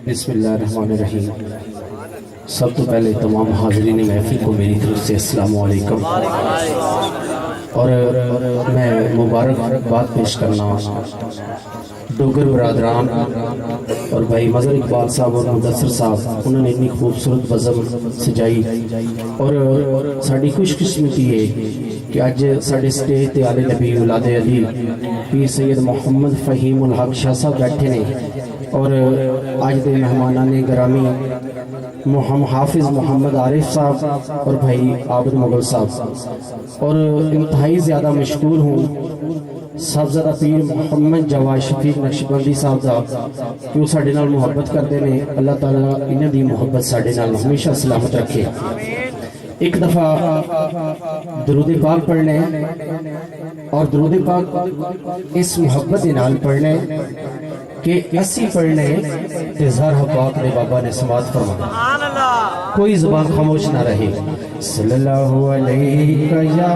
बिस्मिल्लाहिर्रहमानिर्रहीम। सब तो पहले तमाम हाज़रीन महफिल को मेरी तरफ से अस्सलाम वालेकुम और मैं मुबारक बात पेश करना डोगर बरादरान और भाई मज़हर इकबाल साहब और मुदस्सर साहब, उन्होंने इतनी खूबसूरत बज़म सजाई और साड़ी खुशकिस्मती है कि अज साढ़े स्टेज ते आले नबी औलादे अली पीर सैयद मोहम्मद फ़हीम उल हक शाह साहब बैठे ने और अज के मेहमाना ने ग्रामी हाफिज मोहम्मद आरिफ साहब और भाई आबिद मुगल साहब और इंतहाई ज़्यादा मशहूर हूँ साहबजादा पीर मोहम्मद जवाद शफीक नक्शबंदी साहब का कि वो साढ़े नाल मुहब्बत करते हैं। अल्लाह ताला इन्हां दी मुहब्बत साढ़े नाल हमेशा सलामत रखे। एक दफ़ा दरूद पाक पढ़ने और दरूद पाक इस मुहब्बत के नाल पढ़ने कि असी पढ़ने ते ज़हरा पाक ने बाबा ने समात फरमाया, कोई ज़बान खामोश ना रहे। सल्लल्लाहु अलैहि या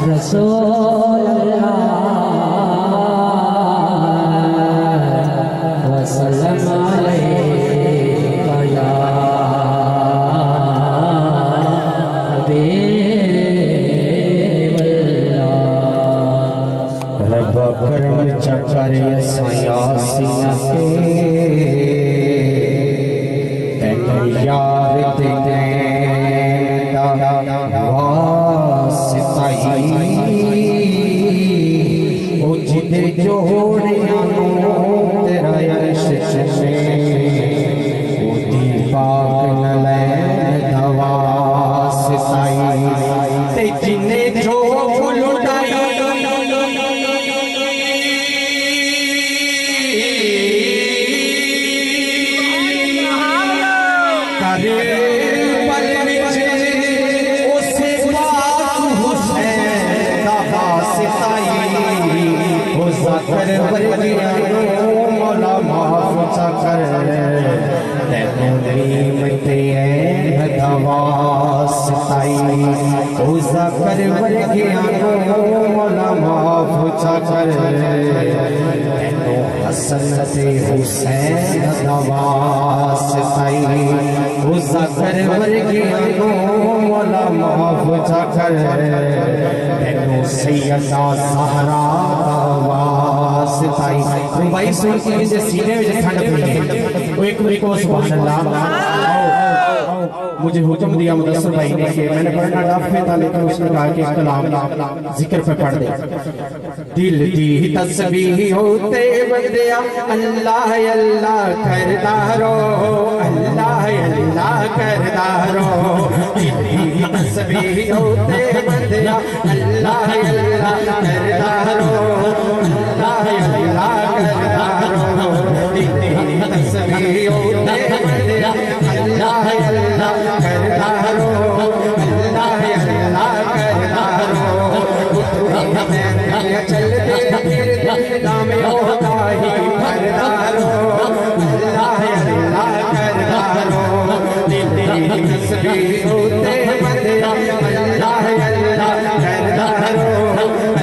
रसूल अल्लाह व सल्लम अलैका या करम चकर यासीना के तेन यार तेने वास्ताई ओ जिदे जोड़ियां तेरा अर्श चले ओ दी पाक नले दवास्ताई ते जिने जो लुटाई मौला माफ कर मौला माफ कर हसन से हुसैन दवास्ताई मौला माफ कर सैयदा ज़हरा वास्ताई। भाई सुन के सीने में ठंड पड़ी वो एक को सुभान अल्लाह। मुझे हुक्म दिया मुदस्सर भाई ने कि मैंने पढ़ना डफ में था, लेकिन उसने कहा कि कलाम जिक्र पे पढ़ दे। दिल दी तस्बीह होते बंदिया अल्लाह अल्लाह करदा रो, अल्लाह अल्लाह करदा रो। दिल दी तस्बीह होते बंदिया अल्लाह अल्लाह करदा रो, अल्लाह अल्लाह करदा रो। दिल दी तस्बीह होते बंदिया अल्लाह अल्लाह करदा रो, अल्लाह अल्लाह करदा रो। चलते फिरते नाम होता ही करदा रो, अल्लाह अल्लाह करदा रो। दिल दी तस्बीह होते बंदिया अल्लाह अल्लाह करदा रो,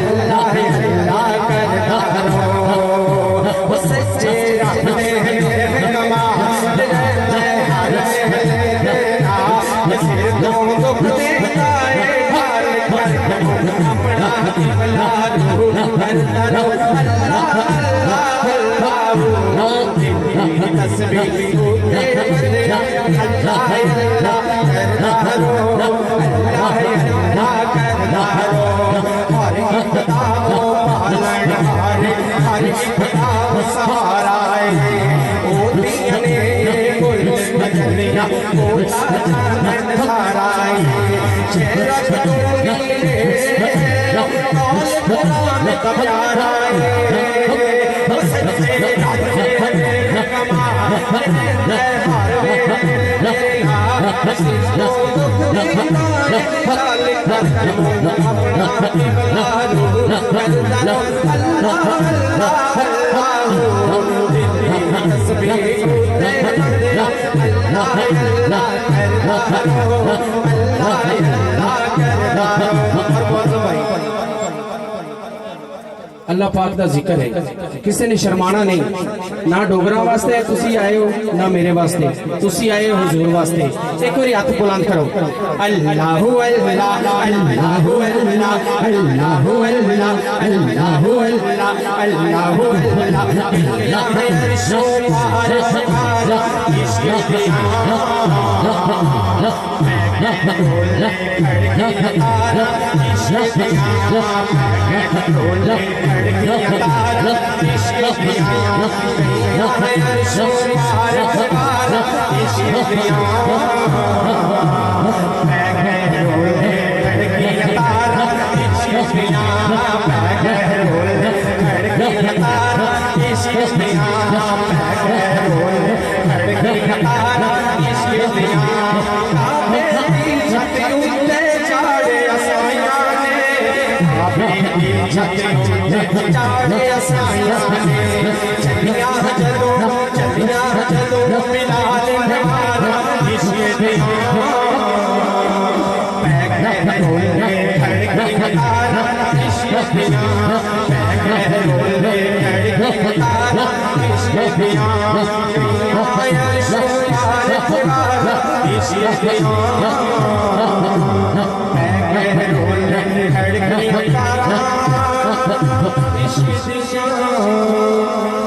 अल्लाह अल्लाह करदा रो। सच्चे रब ने कमा अल्लाह पाक का जिक्र है, किसी ने शर्माना नहीं। ना डोगरा वास्ते तुसी आए हो, ना मेरे वास्ते, तुसी आए हो हुजूर वास्ते। एक बार हाथ बुलंद करो, अल्लाहु अल्लाह अल्लाहु अल्लाह अल्लाहु अल्लाह अल्लाहु अल्लाह अल्लाहु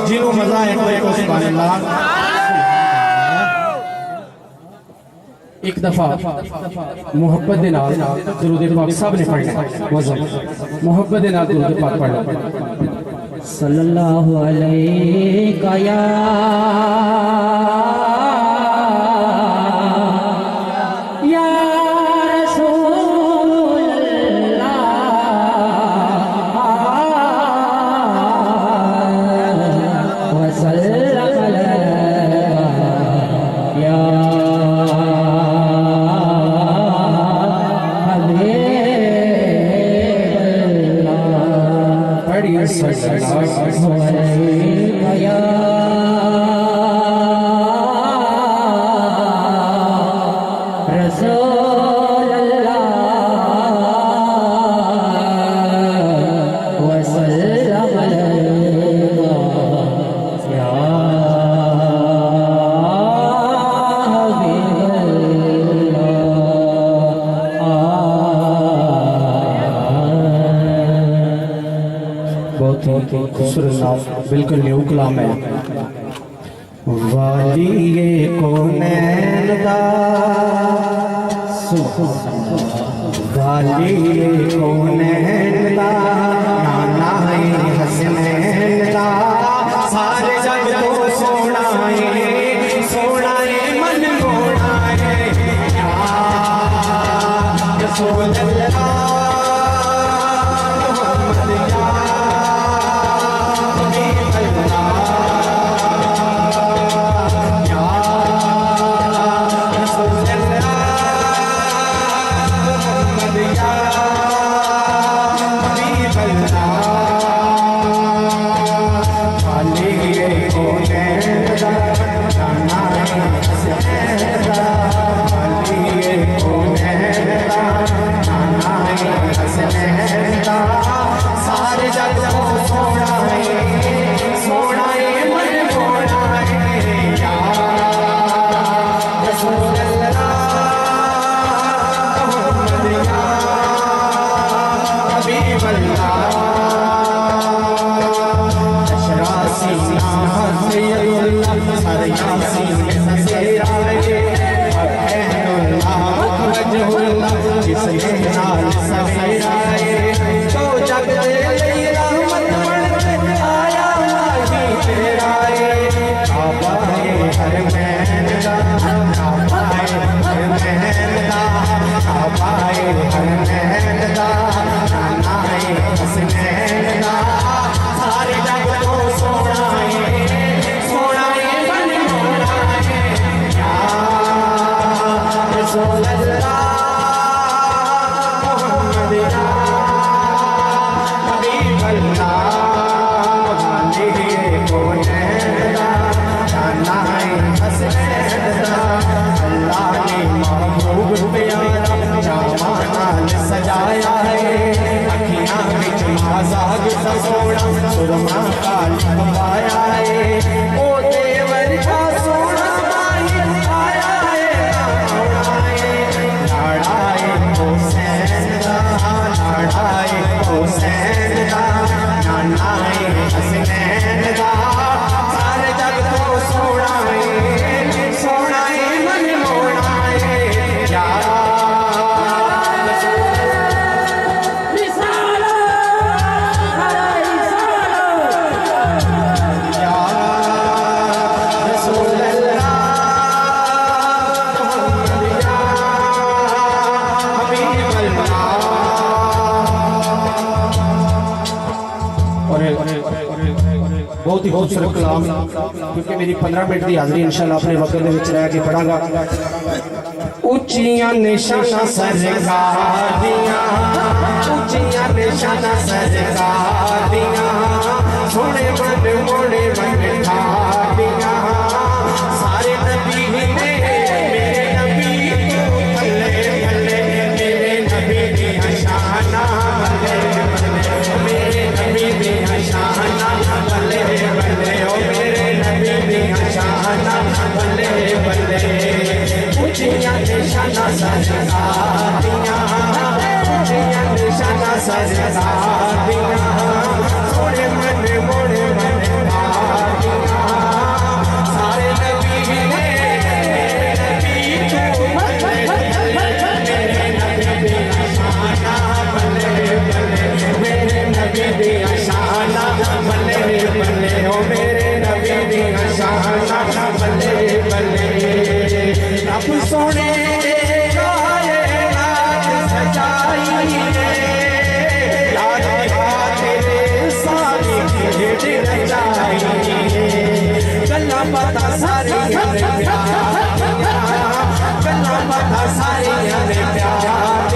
जिन्हों मजा है कोई सुभान अल्लाह। एक दफा मोहब्बत दे नाल दुरूद पाक सब ने पढ़ना, मजा मोहब्बत दे नाल दुरूद पाक पढ़ना। सल्लल्लाहु अलैहि या खूबसूरत नाम, बिल्कुल न्यू कलाम है। वालिए कौनैन दा वालिए कौनैन दा नाना है हसनैन दा सारे जग को सोना है मन मोड़ा है या रसूल अल्लाह सुरमा काली पाया है ओ देवर का सोना माही आया है लड़ाए हुसैन दा लड़ाए हुसैन दा नानाए हसनैन दा सारे जग तो सोना है मन मोड़ा है यारा बहुत ही खूबसूरत कलाम क्योंकि मेरी 15 मिनट की हाजिरी इंशाल्लाह अपने वक्त में रह के पढ़ागा। उच्चियां निशाना सरकार दियां उच्चियां निशाना सरकार दियां सोने मन मोड़े मन ठाड़ियां सारे नबी ने मेरे नबी को भले भले मेरे नबी दी शाना भले भले मेरे नबी दी शाना भले भले ओ मेरे नबी दी शाना भले भले उच्चियां निशाना सरकार दियां उच्चियां निशाना सरकार दियां सोने मन मोड़े मन ठाड़ियां सारे नबी ने मेरे नबी को भले भले मेरे नबी दी शाना भले भले मेरे नबी दी शाना भले भले ओ मेरे नबी दी शाना भले भले रब सोने गाए राज सजाई याद तेरे सारी खेड़ नचाई गल्ला पता सारी गल्ला पता सारी प्यार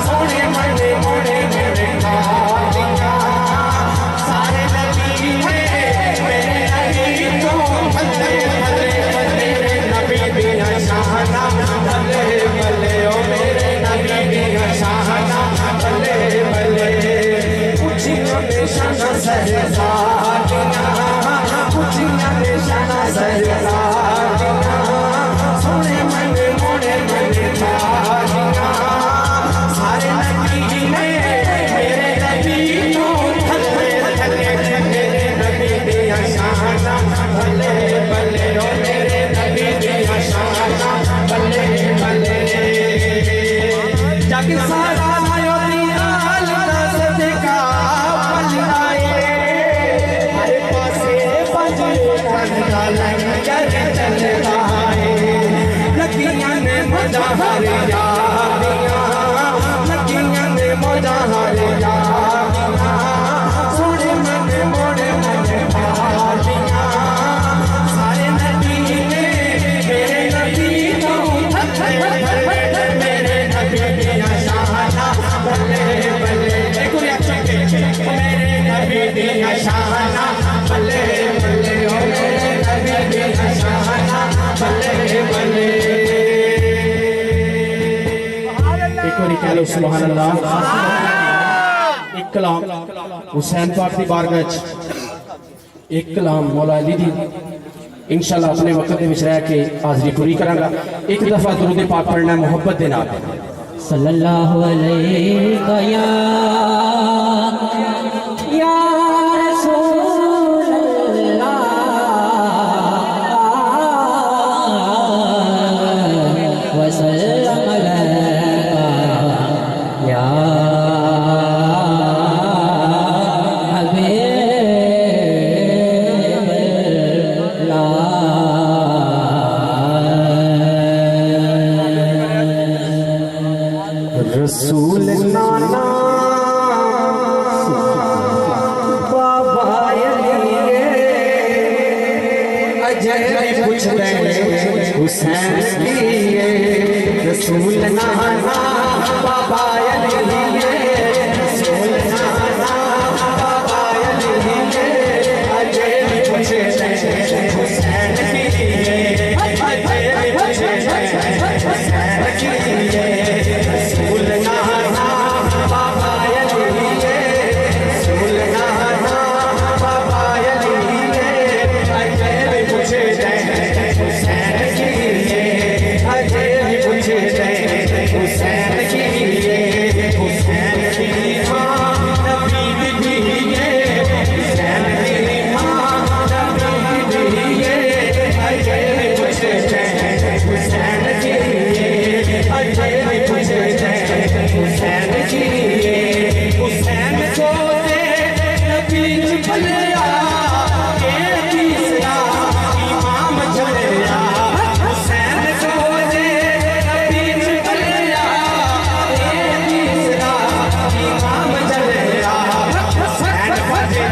सोने मने मोड़े मेरे खादियां सारे नबी है मेरे नबी को भले भले मेरे नबी दी शाना भले भले ओ मेरे नबी दी शाना भले भले उच्चियां निशाना सरकार दियां उच्चियां निशाना सरकार दियां सोने मन मोड़े मन ठाड़ियां सारे नबी ने मेरे नबी को भले भले मेरे नबी दी शाना भले भले ओ मेरे नबी दी शाना भले भले जग सारा दीनाल दा सदका बजाए हर पासे बजरे का लंगर चलता है लगियां ने मजा हर यादियां लगियां ने मजा हर यादियां सोने मन मोड़े मन ठाड़ियां सारे नबी ने मेरे नबी को भले भले मेरे नबी दी शाना भले भले एक रिएक्शन के मेरे नबी दी शाना भले भले ओ मेरे नबी दी शाना भले भले एक बार कह लो सुभान अल्लाह। एक कलाम हुसैन पाक की बारगाह च एक कलाम मौला अली दी इंशाल्लाह अपने वक्त में रह के हाजिरी पूरी करांगा। एक दफा दुरूद पाक पढ़ना मोहब्बत दे नाल सल्लल्लाहु अलैहि या रसूल अल्लाह वसल्लम अलैका या रसूल नाना बाबा अजय पूछ रहे हुसैन की रसूल नाना बाबा रसूल नाना बाबा अजय पूछ रहे हुसैन की अजय पूछ रहे हुसैन की रसूल नाना बाबा रसूल नाना फलिया के तीसरा इमाम झलिया हुसैन सोजे बीच फलिया के तीसरा इमाम झलिया हुसैन फतेह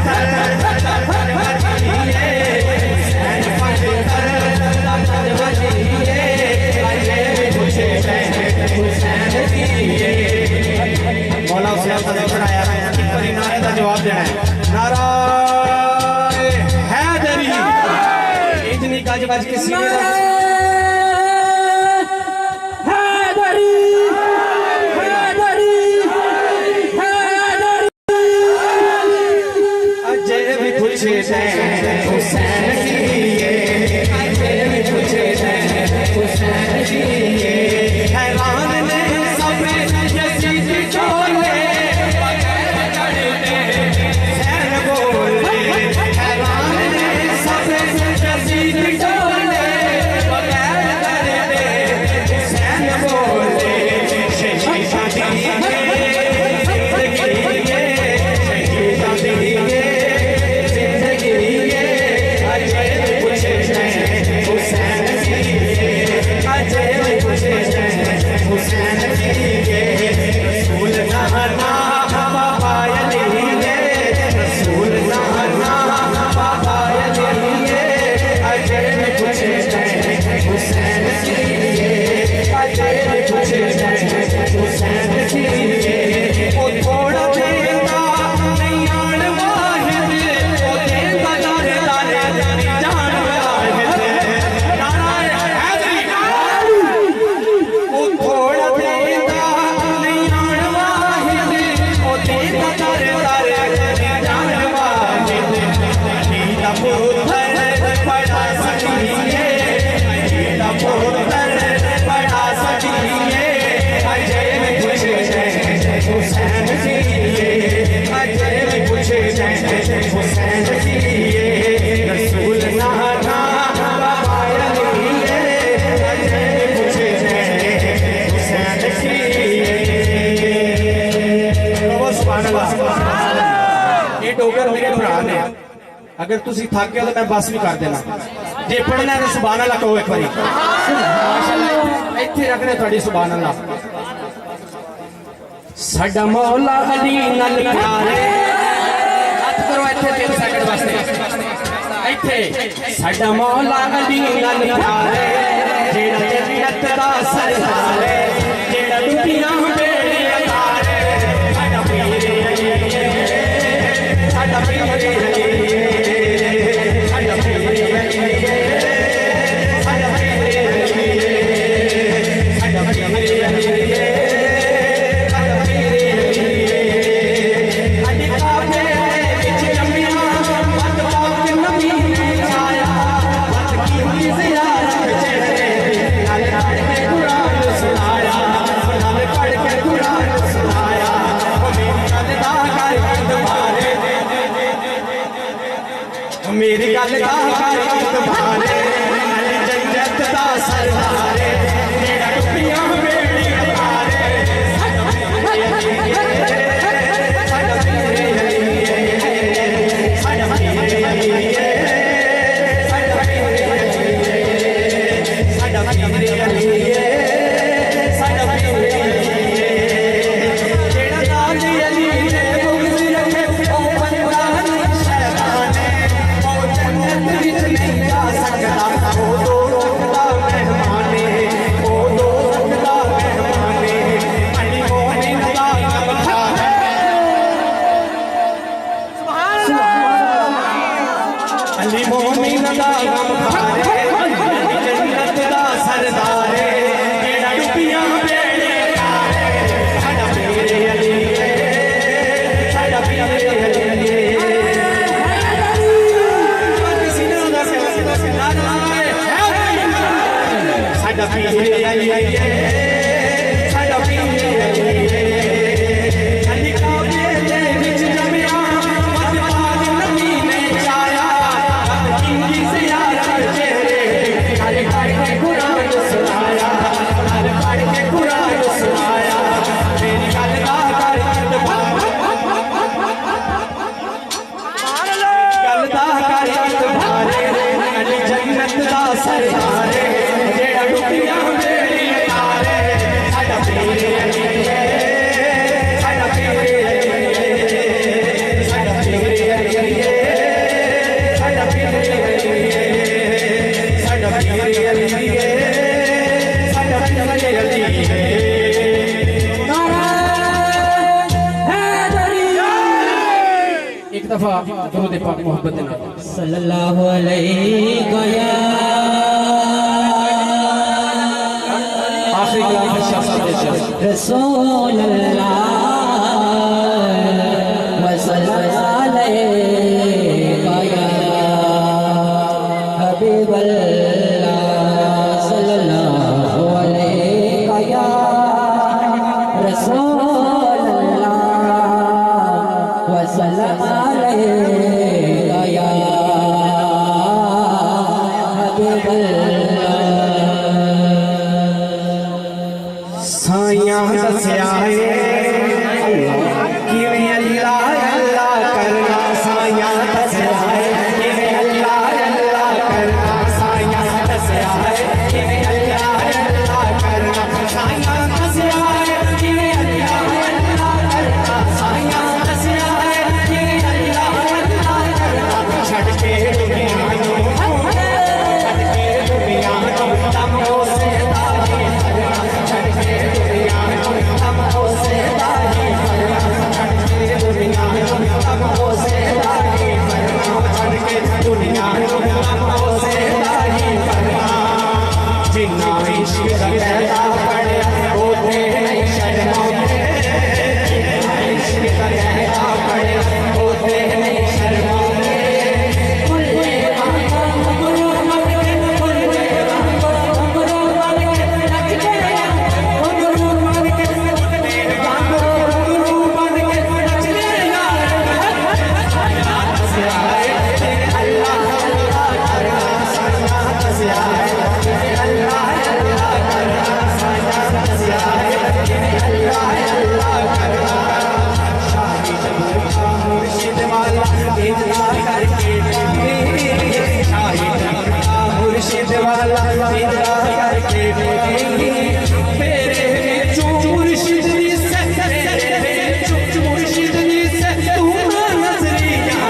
मौला हुसैन का बनाया एक नारे का जवाब देना है नारा हैदरी इतनी गज गज के सीने हैदरी हैदरी हैदरी अजय भी पूछे हुसैन की अजय भी पूछे हुसैन की हैरान ने सब यजीद चोले हुसैन बोले हैरान ने सब यजीद चोले बगैर डरते हुसैन बोले शहीदां दिए जिंदगी ये शहीदां दिए जिंदगी ये अजय पूछे हुसैन की अजय पूछे हुसैन की रसूल नहना बाबा अली रसूल नहना बाबा अली अजय पूछे हुसैन की अजय पूछे हुसैन की वो थोड़ा देता नहीं आन वाहिद वो देता दारे दारे जान वाहिद नारा हैदरी वो थोड़ा देता नहीं आन वाहिद वो देता दारे दारे जान वाहिद नीला पुत्र बड़ा सखिए नीला पुत्र बड़ा सखिए अजय पूछे हुसैन की अजय पूछे हुसैन की रसूल नहना बाबा अली अजय पूछे हुसैन की सुभान अल्लाह ये डोगर मेरे भरा ने अगर तुसी थक गए तो मैं बस भी कर देना जे पढ़ना है तो सुभान अल्लाह कहो एक बारी माशाअल्लाह इत्थे रखने थोड़ी सुभान अल्लाह साडा मौला अली नाल प्यारे हाथ करो इत्थे 3 सेकंड वास्ते इत्थे साडा मौला अली नाल प्यारे जेड़ा जन्नत दा सरदार है जेड़ा दुनिया बेड़े अतारे साडा पीर अली साडा पीर अली साडा पीर अली साडा पीर अली साडा पीर अली मेरी गल दा तुम्हारे जन्नत दा सरदारे मेरा टुपियां बेड़ी अतारे साडा पीर अली साडा पीर अली साडा पीर अली साडा पीर अली साडा पीर अली जेड़ा नाल अली ने बुग़्ज़ रखे ओ बंदा शैतान ओ जन्नत विच नहीं जा सकदा ओ दो रखदा मेहमाने ओ दो रखदा मेहमाने अली मोमिन दा नाम था सुभान अल्लाह अली मोमिन दा नाम था जन्नत दा सरदार जेड़ा डुबियां बेड़े तारे साडा पीर अली साडा पीर अली साडा पीर अली साडा पीर अली अली काबे दे विच जमिया मत पाग नबी ने चाया किंगी ज़ियारत चेहरे अली काहे कुरान सुना दे पाक मोहब्बत दे नाल सल्लल्लाहु अलैहि गया आखिरी कलाम है शाह साहब दे रसूल अल्लाह व सल्लल्लाहु अलैहि गया हबीब अल्लाह सल्लल्लाहु अलैहि गया रसूल अल्लाह व सल्लल्लाहु अलैहि गया हबीब अल्लाह साइयां दस्या है किवें अल्लाह अल्लाह करना साइयां दस्या है किवें अल्लाह अल्लाह करना साइयां दस्या है किवें अल्लाह अल्लाह करना साइयां दस्या है किवें अल्लाह अल्लाह करना साइयां दस्या है किवें अल्लाह अल्लाह करना छड़ के दुनिया नूं छड़ के दुनिया नूं तम से दाही करना छड़ के दुनिया नूं तम से दाही करना छड़ के दुनिया नूं तम से दाही करना छड़ के दुनिया नूं तम से दाही करना जिन्ना इश्क कहता पड़े होते नहीं शर्माते जिन्ना इश्क कहता पड़े होते नहीं शर्माते मुर्शिद वाला इतना करके मेरे मुर्शिद से मुर्शिद से तू नजरिया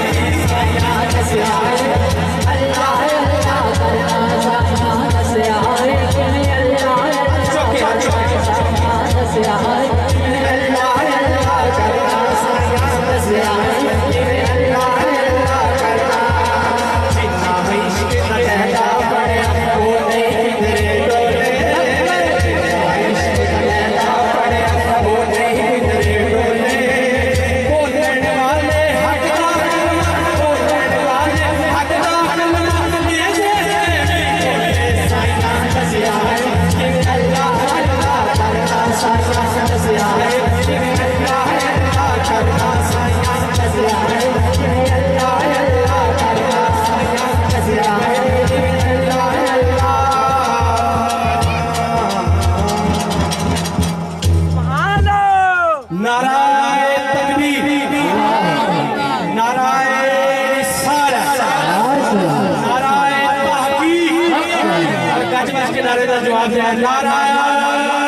साया दस्या अल्लाह अल्लाह करना साया दस्या अल्लाह दस्या अल्लाह अल्लाह करना साया दस्या अल्लाह अल्लाह करना जिन्ना इश्क कहता पड़े वो नहीं तेरे डोले इश्क कहता पड़े वो नहीं तेरे डोले बोलने वाले हकदार बोलने वाले हकदार ये साइया दस्या है अल्लाह अल्लाह करना साइया दस्या है अल्लाह अल्लाह करना साइया दस्या है अल्लाह अल्लाह करना साइया दस्या है अल्लाह अल्लाह नाराए तकबीर नाराए रिसालत नाराए तहकीक और गज बज के नारे का जवाब दिया नाराए